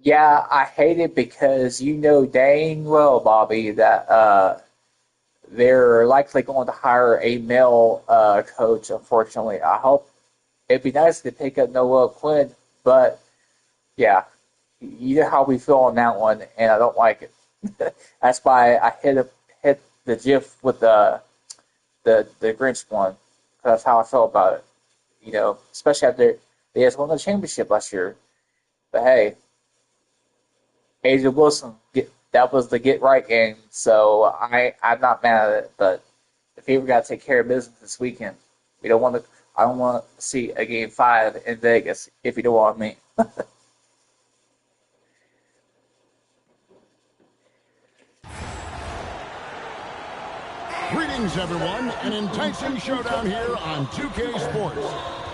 Yeah, I hate it because you know dang well, Bobby, that they're likely going to hire a male coach. Unfortunately, I hope it'd be nice to pick up Noah Quinn, but yeah, you know how we feel on that one, and I don't like it. That's why I hit the GIF with the Grinch one. That's how I felt about it. You know, especially after they just won the championship last year. But hey, Asia Wilson, that was the get right game, so I'm not mad at it. But the Fever got to take care of business this weekend. We don't want to. I don't want to see a game 5 in Vegas if you know what I mean. Greetings, everyone. An enticing showdown here on 2K Sports.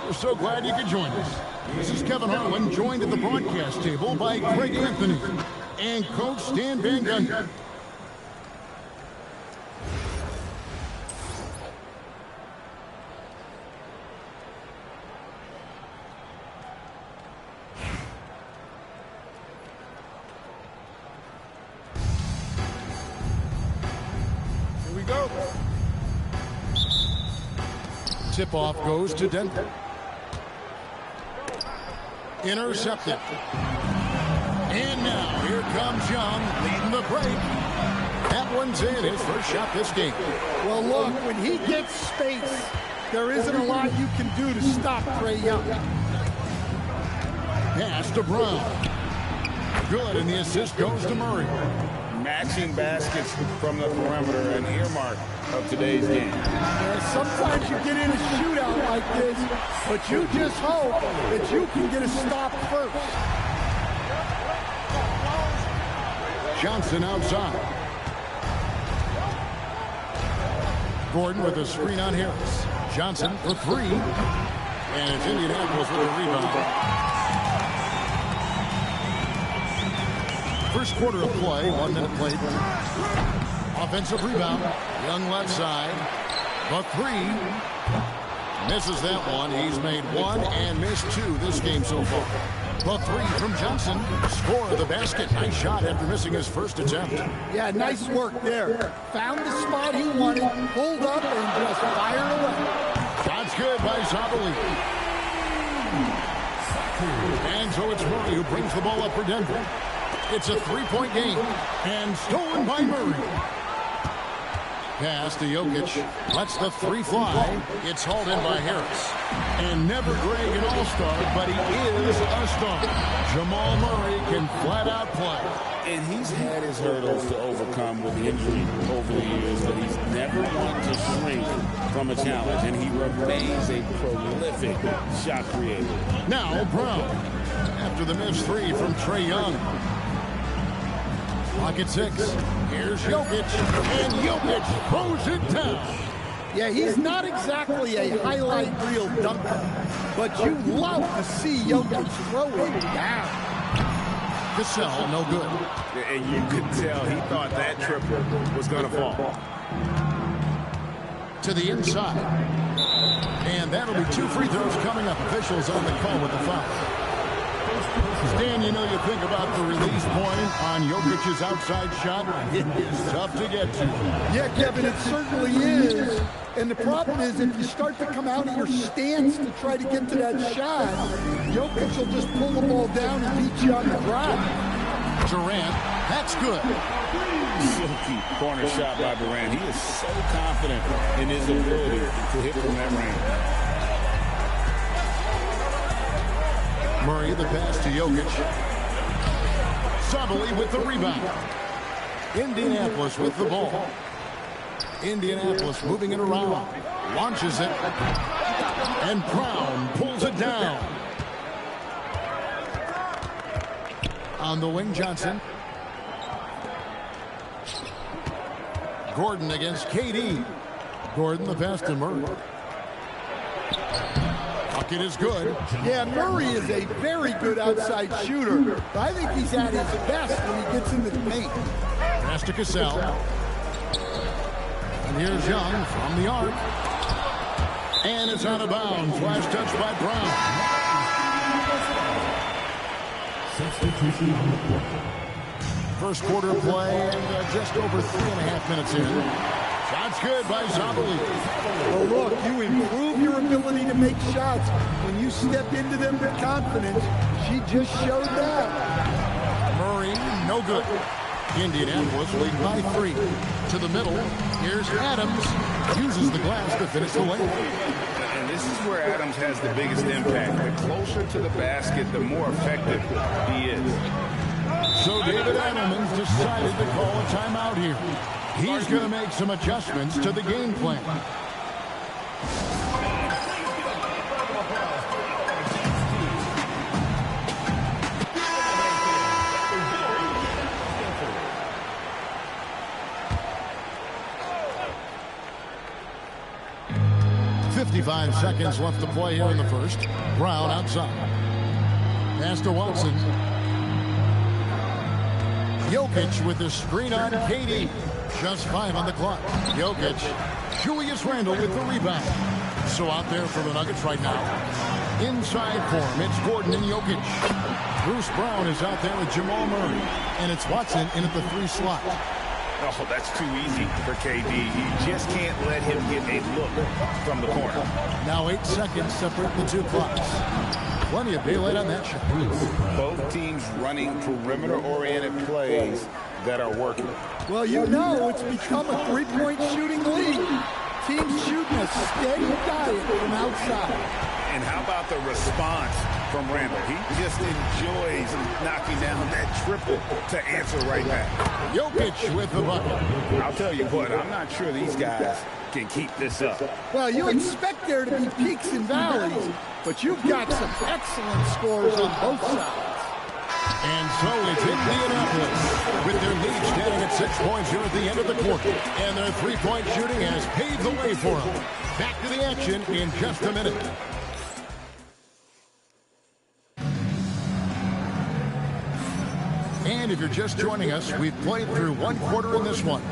We're so glad you could join us. This is Kevin Harlan, joined at the broadcast table by Craig Anthony and Coach Stan Van Gundy. Here we go. Tip-off goes to Denver. Intercepted. And now, here comes Young, leading the break. That one's in, his first shot this game. Well, look, when he gets space, there isn't a lot you can do to stop Trae Young. Pass to Brown. Good, and the assist goes to Murray. Matching baskets from the perimeter, an earmark of today's game. Sometimes you get in a shootout like this, but you just hope that you can get a stop first. Johnson outside. Gordon with a screen on Harris. Johnson for 3. And it's Indianapolis with a rebound. First quarter of play, 1 minute played. Offensive rebound. Young left side. The 3. Misses that one. He's made 1 and missed 2 this game so far. The 3 from Johnson. Score of the basket. Nice shot after missing his first attempt. Yeah, nice work there. Found the spot he wanted, pulled up, and just fired away. Shot's good by Zabali. And so it's Murray who brings the ball up for Denver. It's a 3-point game, and stolen by Murray. Pass to Jokic. Lets the 3 fly. It's hauled in by Harris. And never Greg an all-star, but he is a star. Jamal Murray can flat out play. And he's had his hurdles to overcome with injury over the years, but he's never one to shrink from a challenge, and he remains a prolific shot creator. Now Brown, after the missed 3 from Trae Young. Clock at 6. Here's Jokic, and Jokic throws it down. Yeah, he's not exactly a highlight reel dunker, but you love to see Jokic throw it down. Cassell, no good. And you could tell he thought that triple was going to fall. To the inside. And that'll be 2 free throws coming up. Officials on the call with the foul. Stan, you know, you think about the release point on Jokic's outside shot. It is tough to get to. Yeah, Kevin, it certainly is. And the problem is if you start to come out of your stance to try to get to that shot, Jokic will just pull the ball down and beat you on the drive. Durant, that's good. Silky corner shot by Durant. He is so confident in his ability to hit from that range. Murray, the pass to Jokic. Sabali with the rebound. Indianapolis with the ball. Indianapolis moving it around. Launches it. And Brown pulls it down. On the wing, Johnson. Gordon against KD. Gordon, the pass to Murray. Bucket is good. Yeah, Murray is a very good outside shooter, but I think he's at his best when he gets into the paint. Pass to Cassell. And here's Young from the arc. And it's out of bounds. Last touch by Brown. First quarter of play and just over 3.5 minutes in. Shots good by Zabali. Well, look, you improve your ability to make shots when you step into them with confidence. She just showed that. Murray, no good. Indianapolis lead by 3. To the middle, here's Adams. Uses the glass to finish the lane. And this is where Adams has the biggest impact. The closer to the basket, the more effective he is. So David Edelman's decided to call a timeout here. He's going to make some adjustments to the game plan. .55 seconds left to play here in the first. Brown outside. Pass to Watson. Jokic with the screen on Katie. Just 5 on the clock. Jokic. Julius Randle with the rebound. So out there for the Nuggets right now. Inside for him, it's Gordon and Jokic. Bruce Brown is out there with Jamal Murray. And it's Watson in at the 3 slot. Oh, that's too easy for KD. You just can't let him get a look from the corner. Now 8 seconds separate the 2 clocks. Plenty of daylight on that shot. Both teams running perimeter-oriented plays that are working. Well, you know it's become a three-point shooting league. Teams shooting a steady diet from outside. And how about the response from Randle? He just enjoys knocking down that triple to answer right back. Jokic with the bucket. I'll tell you what, I'm not sure these guys can keep this up. Well, you expect there to be peaks and valleys, but you've got some excellent scores on both sides. And so it's Indianapolis with their lead standing at 6 points here at the end of the quarter. And their three-point shooting has paved the way for them. Back to the action in just a minute. And if you're just joining us, we've played through 1 quarter in this one.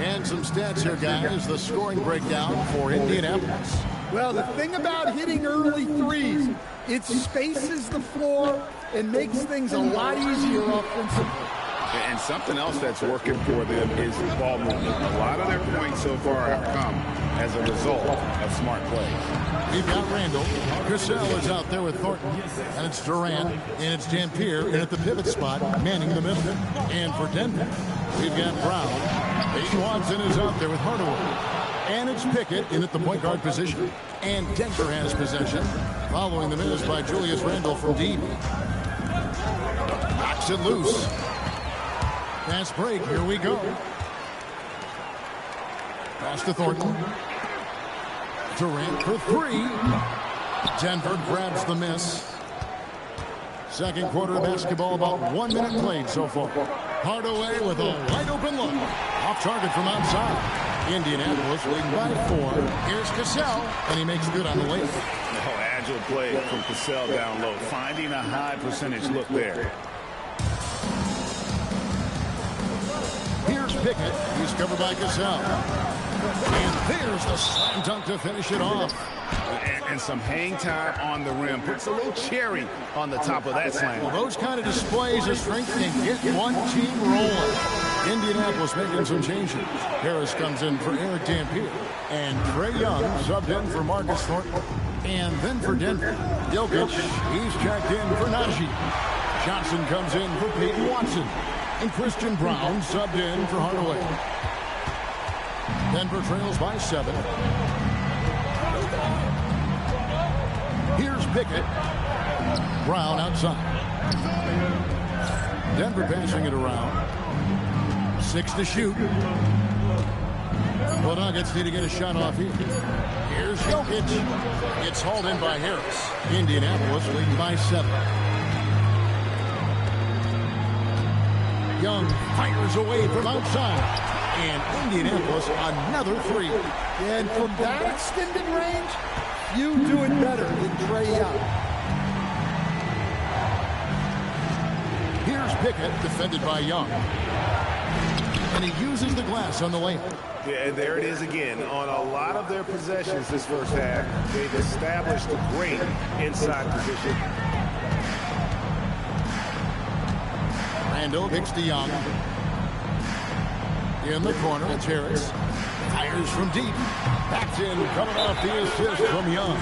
And some stats here, guys. The scoring breakdown for Indianapolis. Well, the thing about hitting early threes, it spaces the floor and makes things a lot easier offensively. And something else that's working for them is ball movement. A lot of their points so far have come as a result of smart plays. We've got Randall. Cassell is out there with Thornton. And it's Durant. And it's Dampier in at the pivot spot, manning the middle. And for Denver, we've got Brown. Peyton Watson is out there with Hardaway. And it's Pickett in at the point guard position. And Denver has possession. Following the miss by Julius Randle from deep. Knocks it loose. Fast break. Here we go. Pass to Thornton. Durant for 3. Denver grabs the miss. Second quarter of basketball, about 1 minute played so far. Hardaway with a wide open look. Off target from outside. Indianapolis leading by 4. Here's Cassell, and he makes good on the lane. Oh, agile play from Cassell down low, finding a high percentage look there. Here's Pickett. He's covered by Cassell. And there's the slam dunk to finish it off. And some hang time on the rim. Puts a little cherry on the top of that slam. Well, those kind of displays of strength can get one team rolling. Indianapolis making some changes. Harris comes in for Eric Dampier. And Trae Young subbed in for Marcus Thornton. And then for Denver, Jokic, he's checked in for Najee. Johnson comes in for Peyton Watson. And Christian Brown subbed in for Hardaway. Denver trails by 7. Here's Pickett. Brown outside. Denver passing it around. 6 to shoot. The Nuggets need to get a shot off here. Here's Jokic. It's hauled in by Harris. Indianapolis leading by 7. Young fires away from outside. And Indianapolis another 3. And from that extended range, you do it better than Trae Young. Here's Pickett, defended by Young. And he uses the glass on the lane. Yeah, and there it is again. On a lot of their possessions this first half, they've established a great inside position. Randall kicks to Young. In the corner, it's Harris. Fires from deep. Backs in, coming off the assist from Young.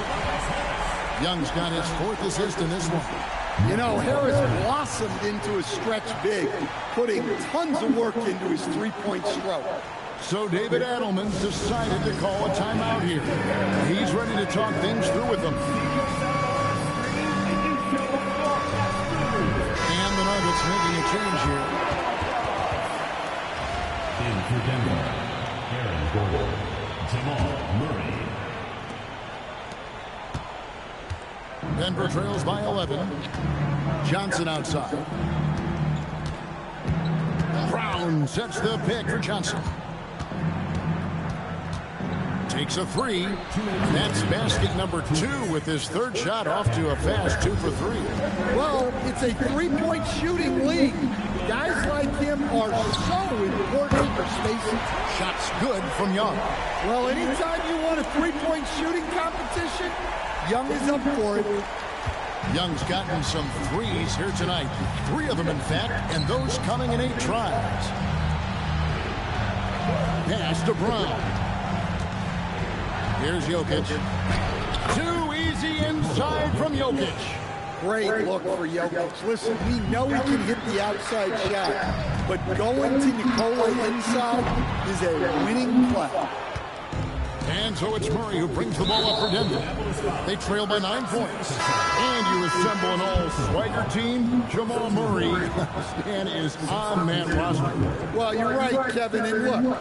Young's got his 4th assist in this one. You know, Harris blossomed into a stretch big, putting tons of work into his three-point stroke. So David Adelman's decided to call a timeout here. He's ready to talk things through with them. And the Nuggets making a change here. In for Denver, Aaron Gordon, Jamal Murray. Denver trails by 11. Johnson outside. Brown sets the pick for Johnson. Takes a 3. That's basket number 2 with his 3rd shot off to a fast 2 for 3. Well, it's a three-point shooting league. Guys like him are so important for spacing. Shots good from Young. Well, anytime you want a three-point shooting competition, Young is up for it. Young's gotten some 3s here tonight. 3 of them, in fact, and those coming in 8 tries. Pass to Brown. Here's Jokic. Too easy inside from Jokic. Great look for Jokic. Listen, we know he can hit the outside shot, but going to Nikola inside is a winning play. And so it's Murray who brings the ball up for Denver. They trail by 9 points. And you assemble an all-swagger team. Jamal Murray and is on that roster. Well, you're right, Kevin. And look,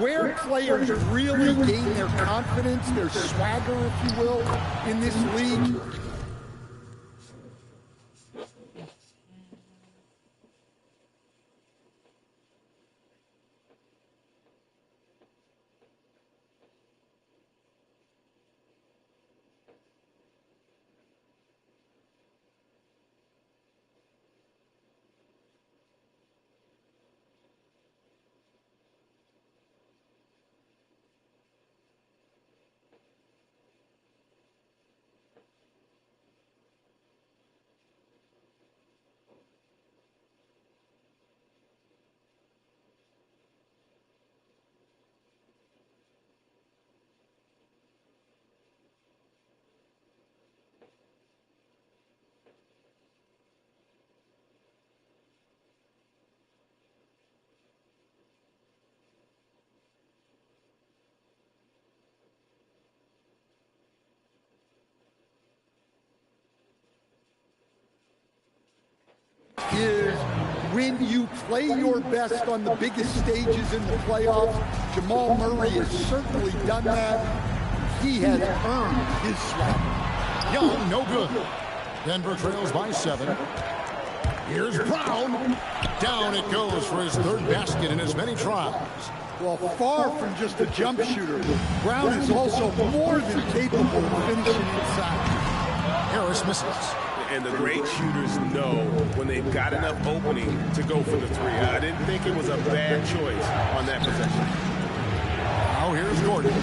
where players really gain their confidence, their swagger, if you will, in this league, is when you play your best on the biggest stages in the playoffs. Jamal Murray has certainly done that. He has earned his swagger. Young, no good. Denver trails by 7. Here's Brown. Down it goes for his 3rd basket in as many tries. Well, far from just a jump shooter, Brown is also more than capable of finishing inside. Harris misses. And the great shooters know when they've got enough opening to go for the 3. I didn't think it was a bad choice on that possession. Now here's Gordon.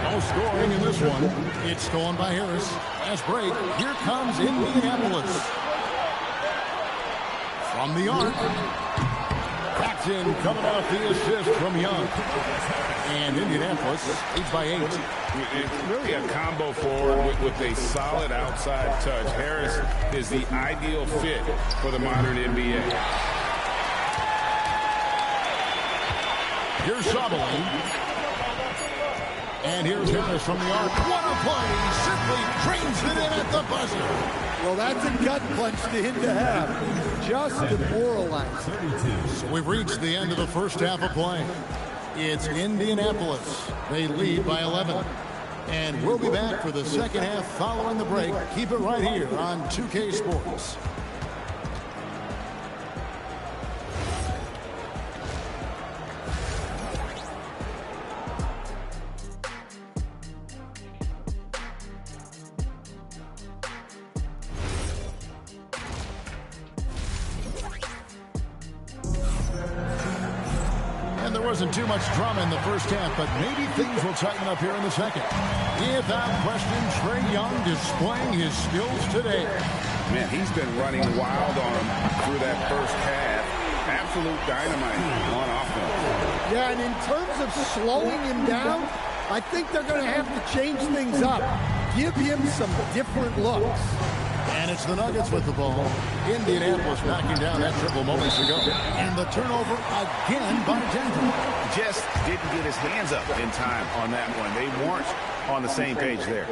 No scoring in this one. It's stolen by Harris. Fast break. Here comes Indianapolis. From the arc. Backs in, coming off the assist from Young. And Indianapolis leads by 8. It's really a combo forward with a solid outside touch. Harris is the ideal fit for the modern NBA. Here's Sabali. And here's Harris from the arc. What a play! Simply trains it in at the buzzer. Well, that's a gut punch to him to have. Just demoralizing. So we've reached the end of the first half of play. It's Indianapolis. They lead by 11. And we'll be back for the second half following the break. Keep it right here on 2K Sports. Wasn't too much drama in the first half, but maybe things will tighten up here in the second. Without question, Trae Young displaying his skills today. Man, he's been running wild on him through that first half. absolute dynamite on offense. Yeah, and in terms of slowing him down, I think they're going to have to change things up. Give him some different looks. And it's the Nuggets with the ball. Indianapolis knocking down that triple moments ago. And the turnover again by Denver. Just didn't get his hands up in time on that one. They weren't on the same page there.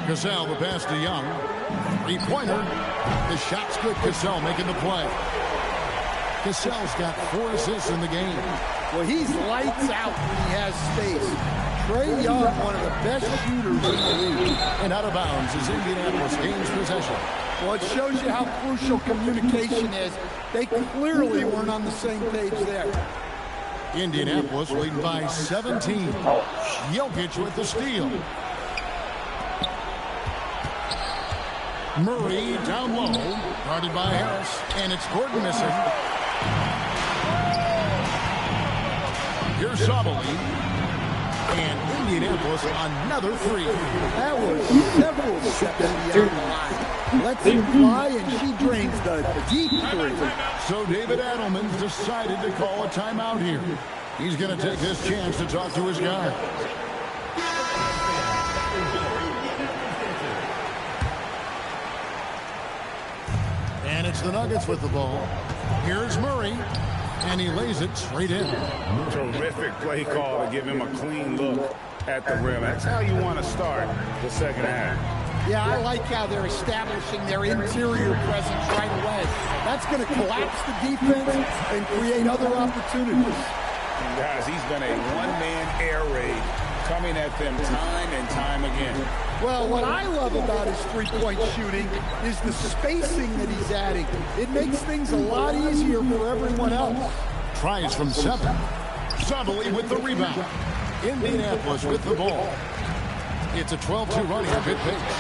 Cassell, the pass to Young. Three-pointer. The shot's good. Cassell making the play. Cassell's got 4 assists in the game. Well, he's lights out when he has space. Trae Young, one of the best shooters in the league. And out of bounds as Indianapolis gains possession. Well, it shows you how crucial communication is. They clearly weren't on the same page there. Indianapolis leading by 17. Jokic with the steal. Murray down low, guarded by Harris, and it's Gordon missing. Here's Sabali, and Indianapolis another 3. That was several steps beyond the line. Lets him fly, and she drains the deep 3. So David Adelman decided to call a timeout here. He's going to take this chance to talk to his guy. And it's the Nuggets with the ball. Here's Murray, and he lays it straight in. Terrific play call to give him a clean look at the rim. That's how you want to start the second half. Yeah, I like how they're establishing their interior presence right away. That's going to collapse the defense and create other opportunities. And guys, he's been a one-man air raid coming at them time and time again. Well, what I love about his three-point shooting is the spacing that he's adding. It makes things a lot easier for everyone else. Tries from 7. Sabali with the rebound. Indianapolis with the ball. It's a 12-2 run at good pace.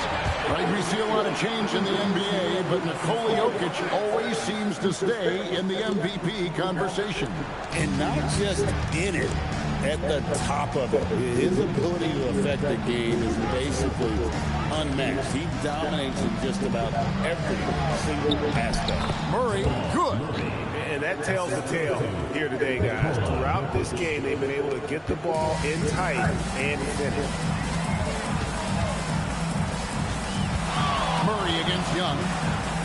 Right, we see a lot of change in the NBA, but Nikola Jokic always seems to stay in the MVP conversation. And not just in it, at the top of it. His ability to affect the game is basically unmatched. He dominates in just about every single aspect. Murray, good. And that tells the tale here today, guys. Throughout this game, they've been able to get the ball in tight and finish. Murray against Young.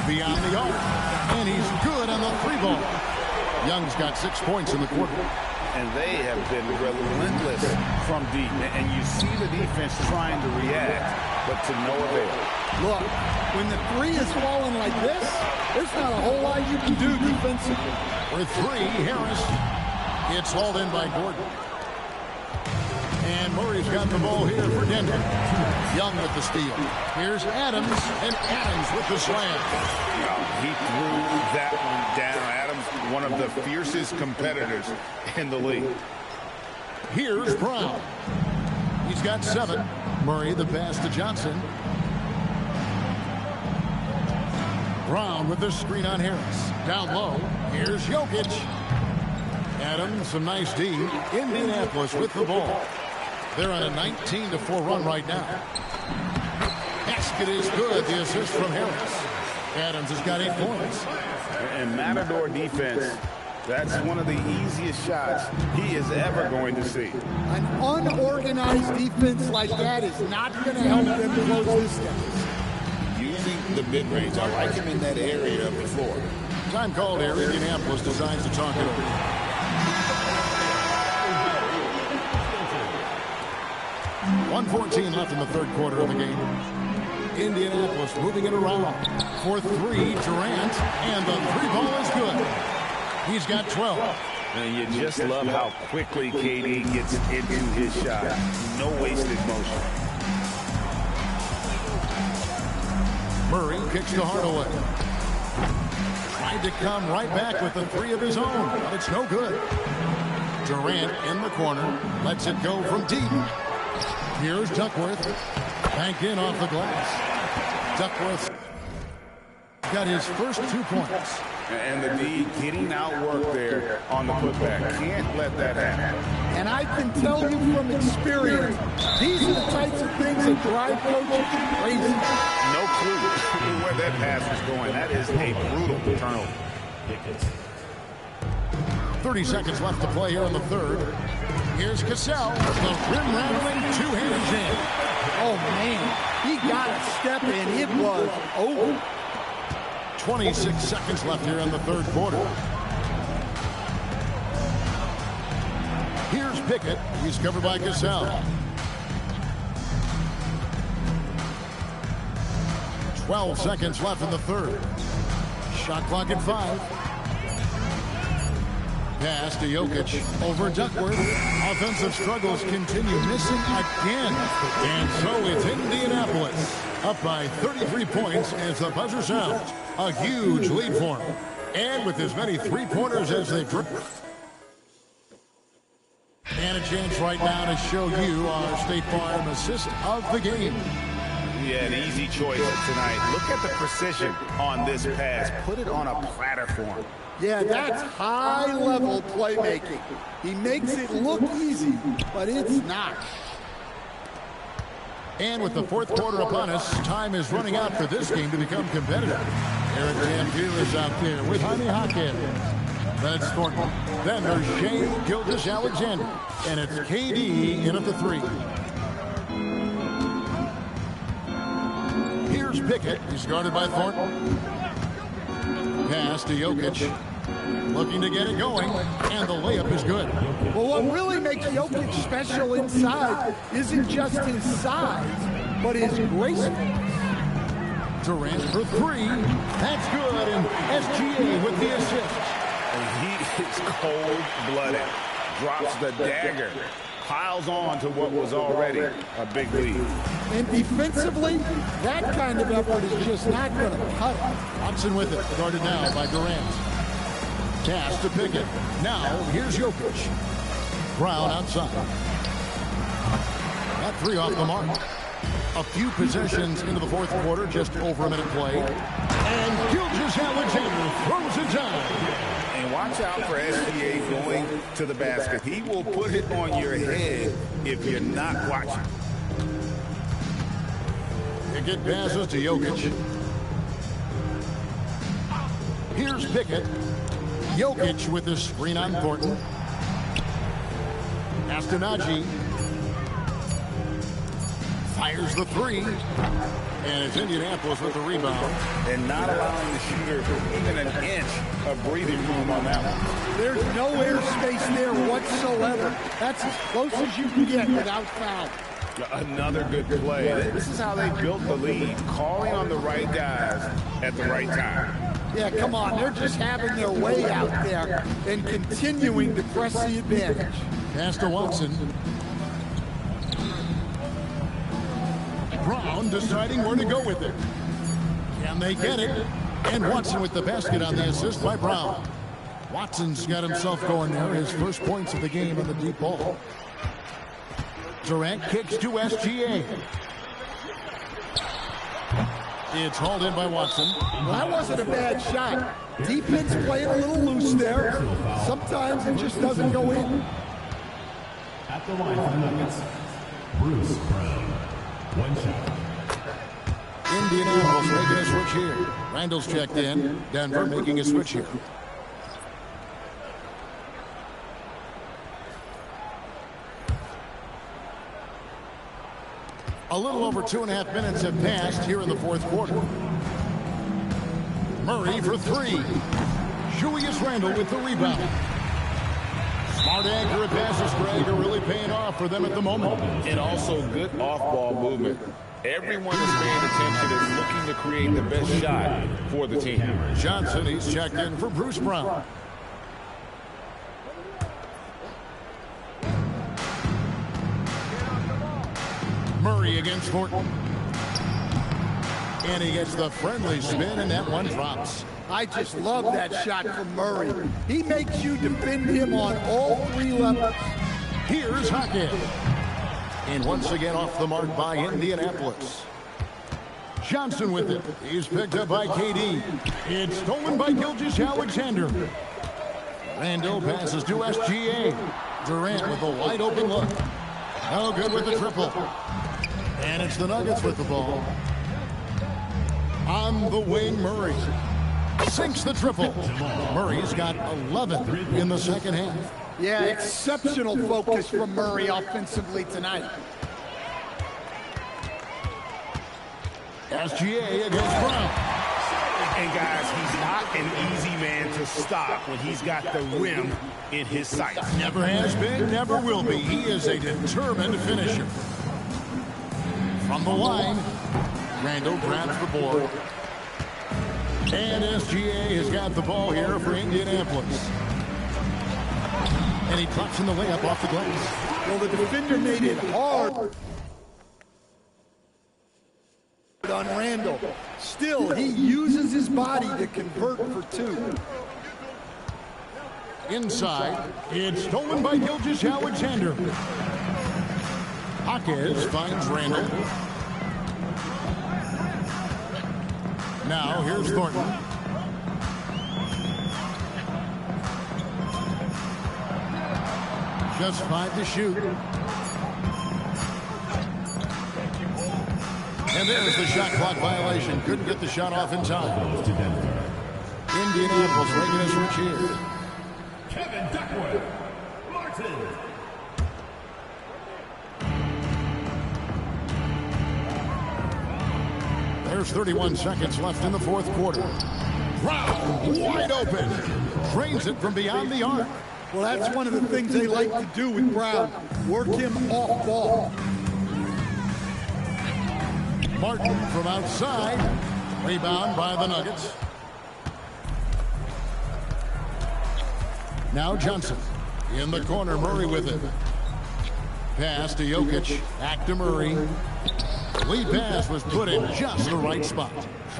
Beyond the arc. And he's good on the 3-ball. Young's got 6 points in the quarter. And they have been relentless from deep. And you see the defense trying to react, but to no avail. Look, when the 3 is falling like this, there's not a whole lot you can do defensively. For 3, Harris. It's hauled in by Gordon. And Murray's got the ball here for Denver. Young with the steal. Here's Adams, and Adams with the slam. He threw that one down. Adams, one of the fiercest competitors in the league. Here's Brown. He's got 7. Murray the pass to Johnson. Brown with the screen on Harris. Down low. Here's Jokic. Adams, some nice D. Indianapolis with the ball. They're on a 19-4 run right now. Basket is good. The assist from Harris. Adams has got 8 points. And Matador defense, that's one of the easiest shots he is ever going to see. An unorganized defense like that is not going to help them close this down. Using the mid-range. I like him in that area of the floor. Time called here. Indianapolis decides to talk it over. 1:14 left in the third quarter of the game. Indianapolis moving it around. For 3, Durant, and the 3-ball is good. He's got 12. And you just love how quickly KD gets into his shot. No wasted motion. Murray kicks to Hardaway. Tried to come right back with the 3 of his own, but it's no good. Durant in the corner. Lets it go from deep. Here's Duckworth. Banked in off the glass. Duckworth got his first 2 points. And the D getting outworked there on the putback. Can't let that happen. And I can tell you from experience, these are the types of things that drive coaches crazy. No clue where that pass was going. That is a brutal turnover. 30 seconds left to play here in the third. Here's Cassell, the rim-rattling two-handed jam. Oh, man, he got a step and it was over. 26 seconds left here in the third quarter. Here's Pickett. He's covered by Cassell. 12 seconds left in the third. Shot clock at 5. Pass to Jokic over Duckworth. Offensive struggles continue, missing again. And so it's Indianapolis up by 33 points as the buzzer sounds. A huge lead for them. And with as many three-pointers as they've driven. And a chance right now to show you our State Farm assist of the game. Yeah, an easy choice tonight. Look at the precision on this pass. Put it on a platter for him. Yeah, that's high-level playmaking. He makes it look easy, but it's not. And with the fourth quarter upon us, time is running out for this game to become competitive. Aaron Dampier is out there with Jaime Jaquez. Then it's Thornton. Then there's Shea Gilgeous-Alexander. And it's KD in at the 3. Here's Pickett. He's guarded by Thornton. Pass to Jokic. Looking to get it going. And the layup is good. Well, what really makes Jokic special inside isn't just his size, but his gracefulness. Durant for 3. That's good. And SGA with the assist. And he is cold-blooded. Drops the dagger. Piles on to what was already a big lead. And defensively, that kind of effort is just not going to cut it. Watson with it. Guarded now by Durant. Pass to Pickett. Now, here's Jokic. Brown outside. That 3 off the mark. A few possessions into the fourth quarter, just over a minute play. And Gilgeous-Alexander throws it down. And watch out for SGA going to the basket. He will put it on your head if you're not watching. Pickett passes to Jokic. Here's Pickett. Jokic with the screen on Thornton. Astonagi fires the 3. And it's Indianapolis with the rebound. And not allowing the shooter even an inch of breathing room on that one. There's no airspace there whatsoever. That's as close as you can get without foul. Another good play. This is how they built the lead, calling on the right guys at the right time. Yeah, come on. They're just having their way out there and continuing to press the advantage. Pass to Watson. Brown deciding where to go with it. Can they get it? And Watson with the basket on the assist by Brown. Watson's got himself going there. His first points of the game on the deep ball. Durant kicks to SGA. It's hauled in by Watson. Well, that wasn't a bad shot. Defense playing a little loose there. Sometimes it just doesn't go in. At the line for the Nuggets, Bruce Brown. 1 shot. Indianapolis making a switch here. Randall's checked in. Denver making a switch here. A little over 2.5 minutes have passed here in the fourth quarter. Murray for 3. Julius Randle with the rebound. Smart, accurate passes, Greg, are really paying off for them at the moment. And also good off-ball movement. Everyone is paying attention and looking to create the best shot for the team. Johnson, he's checked in for Bruce Brown. Murray against Thornton. And he gets the friendly spin, and that one drops. I just love that shot from Murray. He makes you defend him on all 3 levels. Here's Hackett. And once again off the mark by Indianapolis. Johnson with it. He's picked up by KD. It's stolen by Gilgeous-Alexander. Randall passes to SGA. Durant with a wide open look. No good with the triple. And it's the Nuggets with the ball. On the wing, Murray sinks the triple. Murray's got 11 in the second half. Yeah, exceptional focus from Murray offensively tonight. SGA against Brown. And guys, he's not an easy man to stop when he's got the rim in his sights. Never has been, never will be. He is a determined finisher. From the line, Randall grabs the board. And SGA has got the ball here for Indianapolis. And he drops in the layup off the glass. Well, the defender made it hard on Randall. Still, he uses his body to convert for two. Inside, it's stolen by Gilgeous-Alexander. Jaquez finds Randall. Now, here's Thornton. Just 5 to shoot. And there's the shot clock violation. Couldn't get the shot off in time. Indianapolis making a switch here. Kevin Duckworth, Martin. There's 31 seconds left in the fourth quarter. Brown wide open. Drains it from beyond the arc. Well, that's one of the things they like to do with Brown. Work him off ball. Martin from outside. Rebound by the Nuggets. Now Johnson. In the corner, Murray with it. Pass to Jokic. Back to Murray. Lead pass was put in just the right spot.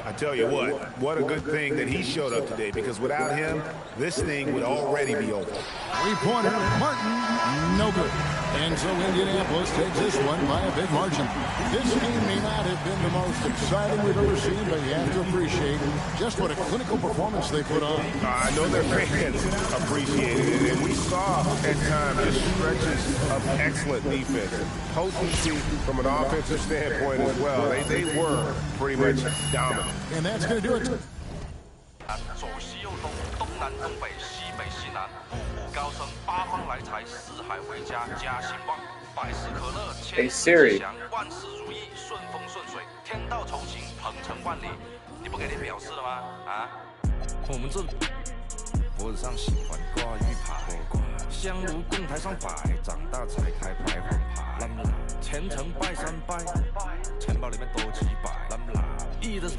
I tell you what a good thing that he showed up today, because without him, this thing would already be over. Three-pointer, Martin, no good. And so Indianapolis takes this one by a big margin. This game may not have been the most exciting we've ever seen, but you have to appreciate just what a clinical performance they put on. I know their fans appreciated it, and we saw at times just stretches of excellent defense. Potency from an offensive standpoint as well. They were pretty much dominant. And that's going to do it. 左西右东，东南东北，西北西南，步步高升，八方来财，四海为家，家兴旺，百事可乐，千事吉祥，万事如意，顺风顺水，天道酬勤，鹏程万里。你不给点表示了吗？啊？我们这脖子上喜欢挂玉牌，香炉供台上摆，长大才开牌黄牌。虔诚拜三拜，钱包里面多几百。易的是，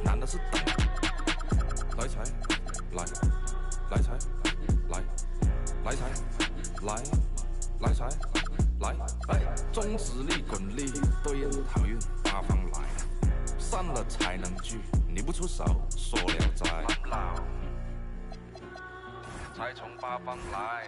难的是等。来财，来，来财，来，来财，来，来财，来，哎，中指力滚力，对应好运八方来，散了才能聚，你不出手，说了斋，财从八方来。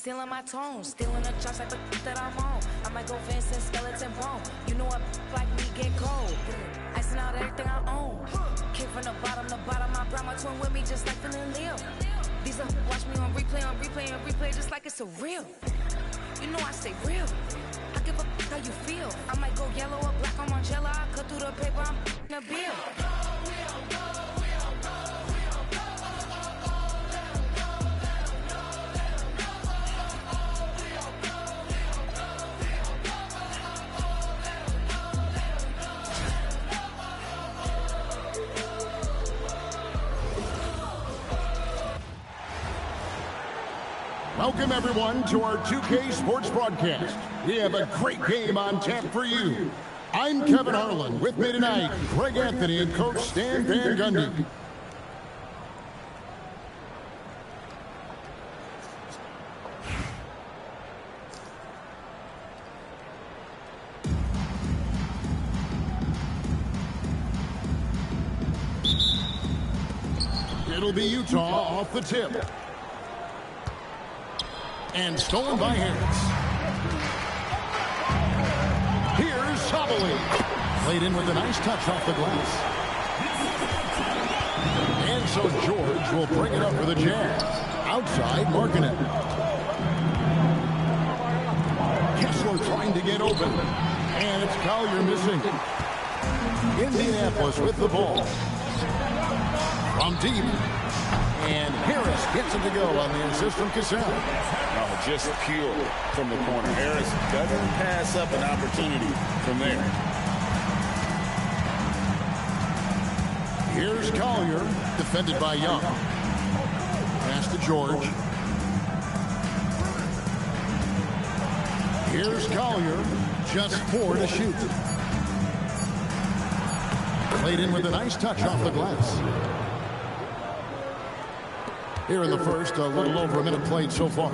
Stealing my tone, stealing the chops like the that I'm on. I might go Vincent, skeleton bone. You know I like me get cold. Icing out everything I own. Kick from the bottom to bottom. I brought my twin with me just like feeling Leo. These up watch me on replay, just like it's a real. You know I stay real. I give a how you feel. I might go yellow or black on Margiela. I cut through the paper, I'm the bill. Welcome, everyone, to our 2K Sports broadcast. We have a great game on tap for you. I'm Kevin Harlan. With me tonight, Greg Anthony and Coach Stan Van Gundy. It'll be Utah off the tip. And stolen by Harris. Here's Sabali. Played in with a nice touch off the glass. And so George will bring it up for the Jazz. Outside, Markkanen. Kessler trying to get open. And it's Collier missing. Indianapolis with the ball. From deep. And Harris gets it to go on the assist from Cassell. Oh, just pure from the corner. Harris doesn't pass up an opportunity from there. Here's Collier, defended by Young. Pass to George. Here's Collier, just 4 to shoot. Played in with a nice touch off the glass. Here in the first, a little over a minute played so far.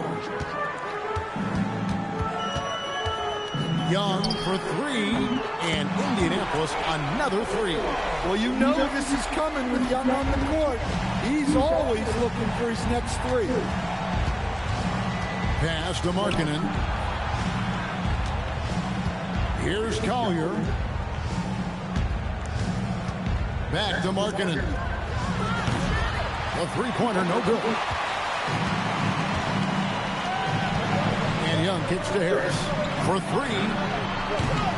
Young for 3, and Indianapolis another 3. Well, you know this is coming with Young on the court. He's always looking for his next 3. Pass to Markkanen. Here's Collier. Back to Markkanen. A three-pointer, no good. And Young kicks to Harris for 3.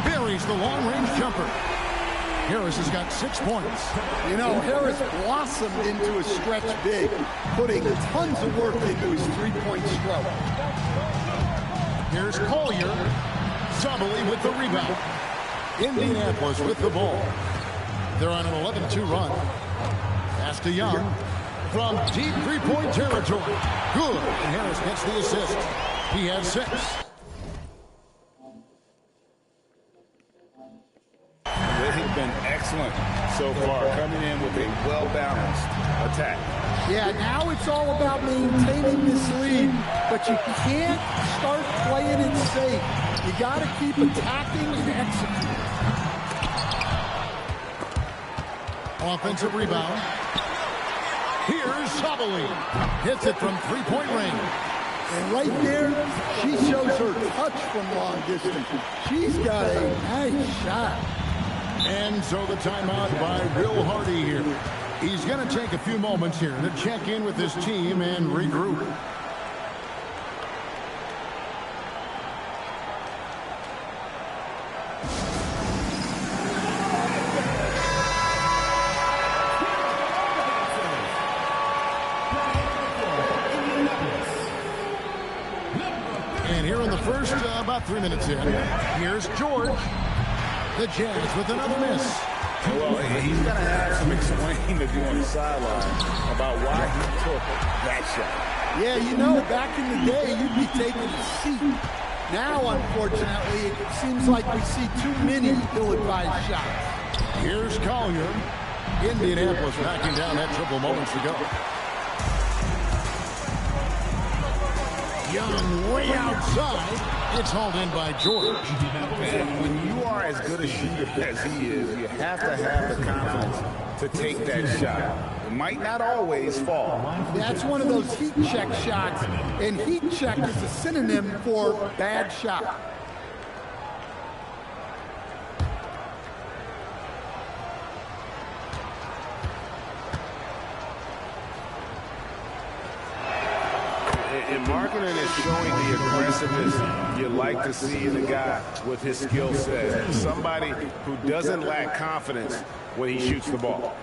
Buries the long-range jumper. Harris has got 6 points. You know, Harris blossomed into a stretch big, putting tons of work into his three-point stroke. Here's Collier. Sabali with the rebound. Indianapolis with the ball. They're on an 11-2 run. Pass to Young. From deep three-point territory. Good. And Harris gets the assist. He has 6. They have been excellent so far, coming in with a well-balanced attack. Yeah, now it's all about maintaining this lead, but you can't start playing it safe. You got to keep attacking and executing. Offensive rebound. Here's Sabali. Hits it from three-point range. And right there, she shows her touch from long distance. She's got a nice shot. And so the timeout by Will Hardy here. He's going to take a few moments here to check in with his team and regroup. And here in the first, about 3 minutes in, here's George. The Jazz with another miss. Well, he's going to have some explaining to do on the sideline about why he took that shot. Yeah, you know, back in the day, you'd be taking a seat. Now, unfortunately, it seems like we see too many ill-advised shots. Here's Collier. Indianapolis knocking down that triple moments ago. Young way outside. It's hauled in by George. And when you are as good a shooter as he is, you have to have the confidence to take that shot. It might not always fall. That's one of those heat check shots, and heat check is a synonym for bad shot. And Markkanen is showing the aggressiveness you like to see in a guy with his skill set. Somebody who doesn't lack confidence when he shoots the ball.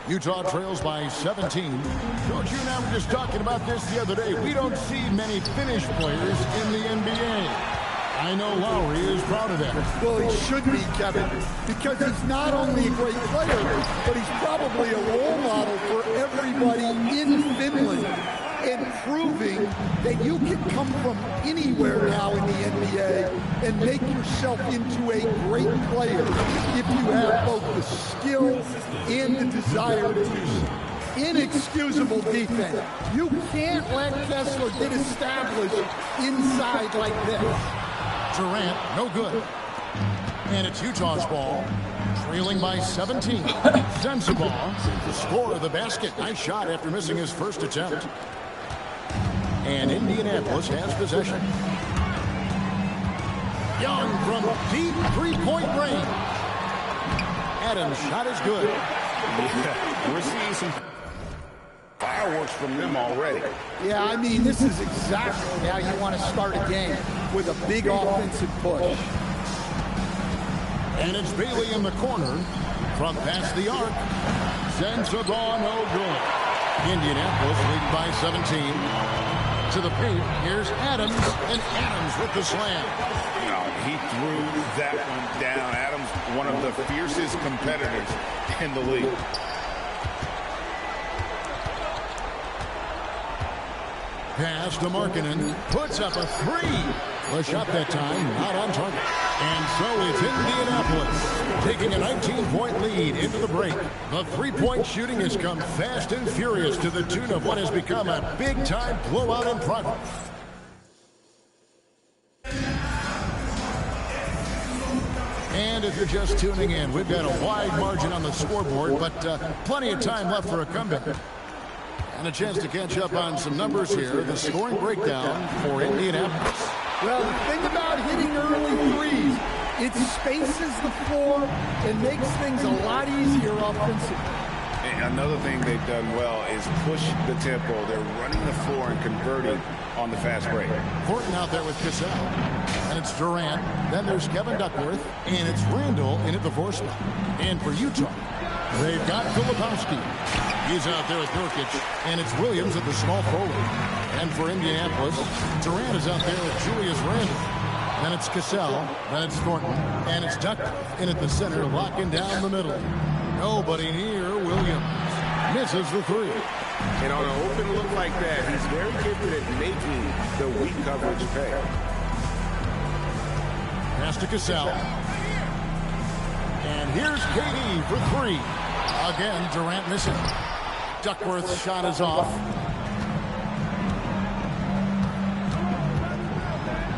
Utah trails by 17. Coach, you and I were just talking about this the other day. We don't see many Finnish players in the NBA. I know Lowry is proud of that. Well, he should be, Kevin, because he's not only a great player, but he's probably a role model for everybody in Finland. and proving that you can come from anywhere now in the NBA and make yourself into a great player if you have both the skill and the desire to do so. Inexcusable defense. You can't let Kessler get established inside like this. Durant, no good. And it's Utah's ball. Trailing by 17. Sensabaugh, the score of the basket. Nice shot after missing his first attempt. And Indianapolis has possession. Young from deep three-point range. Adams' shot is good. Yeah, we're seeing some fireworks from them already. Yeah, I mean, this is exactly how you want to start a game, with a big offensive push. And it's Bailey in the corner from past the arc. Sensabaugh, no good. Indianapolis lead by 17. To the paint, here's Adams, and Adams with the slam. He threw that one down. Adams, one of the fiercest competitors in the league. Pass to Markkanen, puts up a three. The shot that time, not on target. And so it's Indianapolis taking a 19-point lead into the break. The three-point shooting has come fast and furious to the tune of what has become a big-time blowout in progress. And if you're just tuning in, we've got a wide margin on the scoreboard, but plenty of time left for a comeback. And a chance to catch up on some numbers here. The scoring breakdown for Indianapolis. Well, the thing about hitting early threes, it spaces the floor and makes things a lot easier offensively. And another thing they've done well is push the tempo. They're running the floor and converting on the fast break. Horton out there with Cassell. And it's Durant. Then there's Kevin Duckworth. And it's Randall in at the 4 spot. And for Utah, they've got Filipowski. He's out there with Nurkic. And it's Williams at the small forward. And for Indianapolis, Durant is out there with Julius Randle. Then it's Cassell. Then it's Thornton. And it's Duckworth in at the center, locking down the middle. Nobody near Williams. Misses the three. And on an open look like that, he's very gifted at making the weak coverage pay. Pass to Cassell. And here's KD for three. Again, Durant missing. Duckworth's shot is off.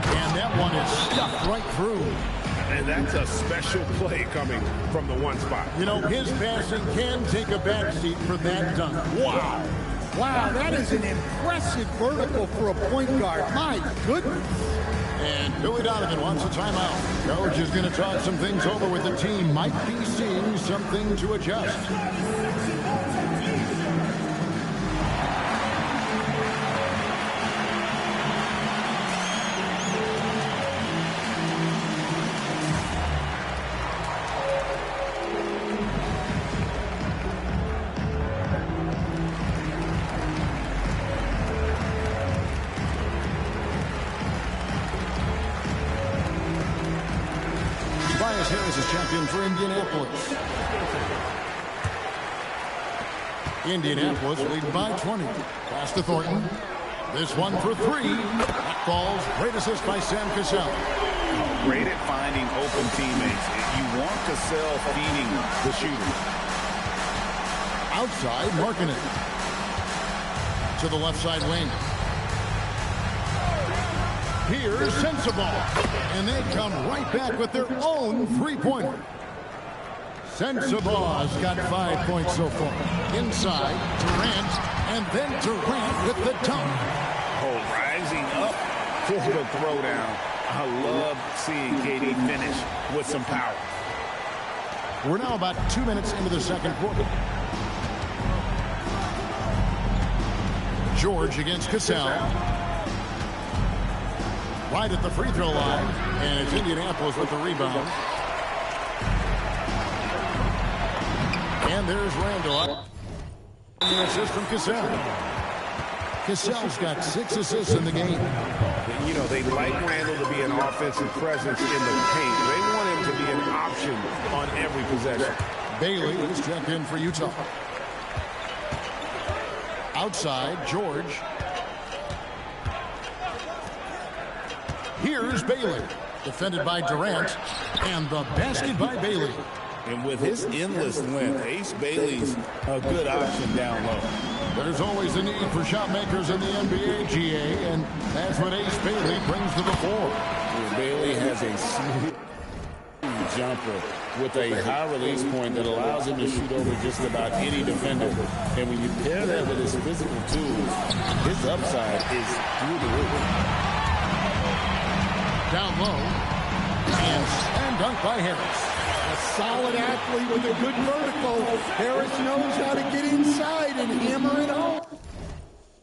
And that one is stuffed right through. And that's a special play coming from the 1 spot. You know, his passing can take a backseat for that dunk. Wow. Wow, that is an impressive vertical for a point guard. My goodness. And Billy Donovan wants a timeout. Coach is going to talk some things over with the team. Might be seeing something to adjust. Harris is champion for Indianapolis. Indianapolis lead by 20. Pass to Thornton. This one for three. That falls. Great assist by Sam Cassell. Great at finding open teammates. You want Cassell feeding the shooter. Outside, Markkanen. To the left side wing. Here's Sensabaugh. And they come right back with their own three-pointer. Sensabaugh's got 5 points so far. Inside, Durant, and then Durant with the dunk. Oh, rising up for the throwdown. I love seeing KD finish with some power. We're now about 2 minutes into the second quarter. George against Cassell. Right at the free throw line. And it's Indianapolis with the rebound. And there's Randall. An assist from Cassell. Cassell's got 6 assists in the game. You know, they like Randall to be an offensive presence in the paint. They want him to be an option on every possession. Bailey is checked in for Utah. Outside, George. Here's Bailey, defended by Durant, and the basket by Bailey. And with his endless length, Ace Bailey's a good option down low. There's always a need for shot makers in the NBA, GA, and that's what Ace Bailey brings to the floor. Bailey has a smooth jumper with a high release point that allows him to shoot over just about any defender. And when you pair that with his physical tools, his upside is through the roof. Down low, and slam dunk by Harris. A solid athlete with a good vertical. Harris knows how to get inside and hammer it home.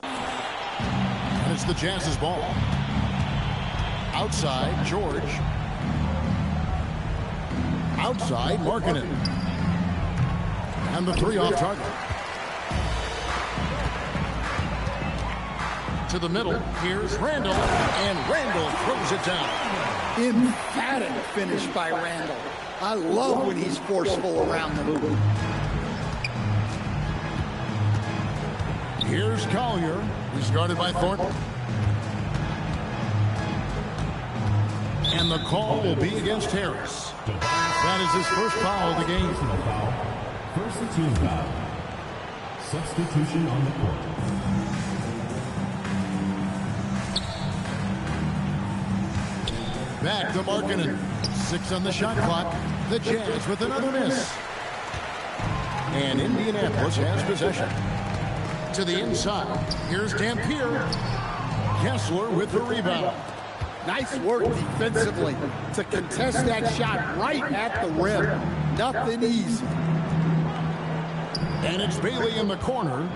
And it's the Jazz's ball. Outside, George. Outside, Markkanen. And the three off target. To the middle, here's Randall. And Randall throws it down. Emphatic finish by Randall. I love when he's forceful around the hoop. Here's Collier, who's guarded by Thornton. And the call will be against Harris. That is his first foul of the game. First team foul. Substitution on the court. Back to Markkanen. 6 on the shot clock. The Jazz with another miss. And Indianapolis has possession. To the inside. Here's Dampier. Kessler with the rebound. Nice work defensively to contest that shot right at the rim. Nothing easy. And it's Bailey in the corner.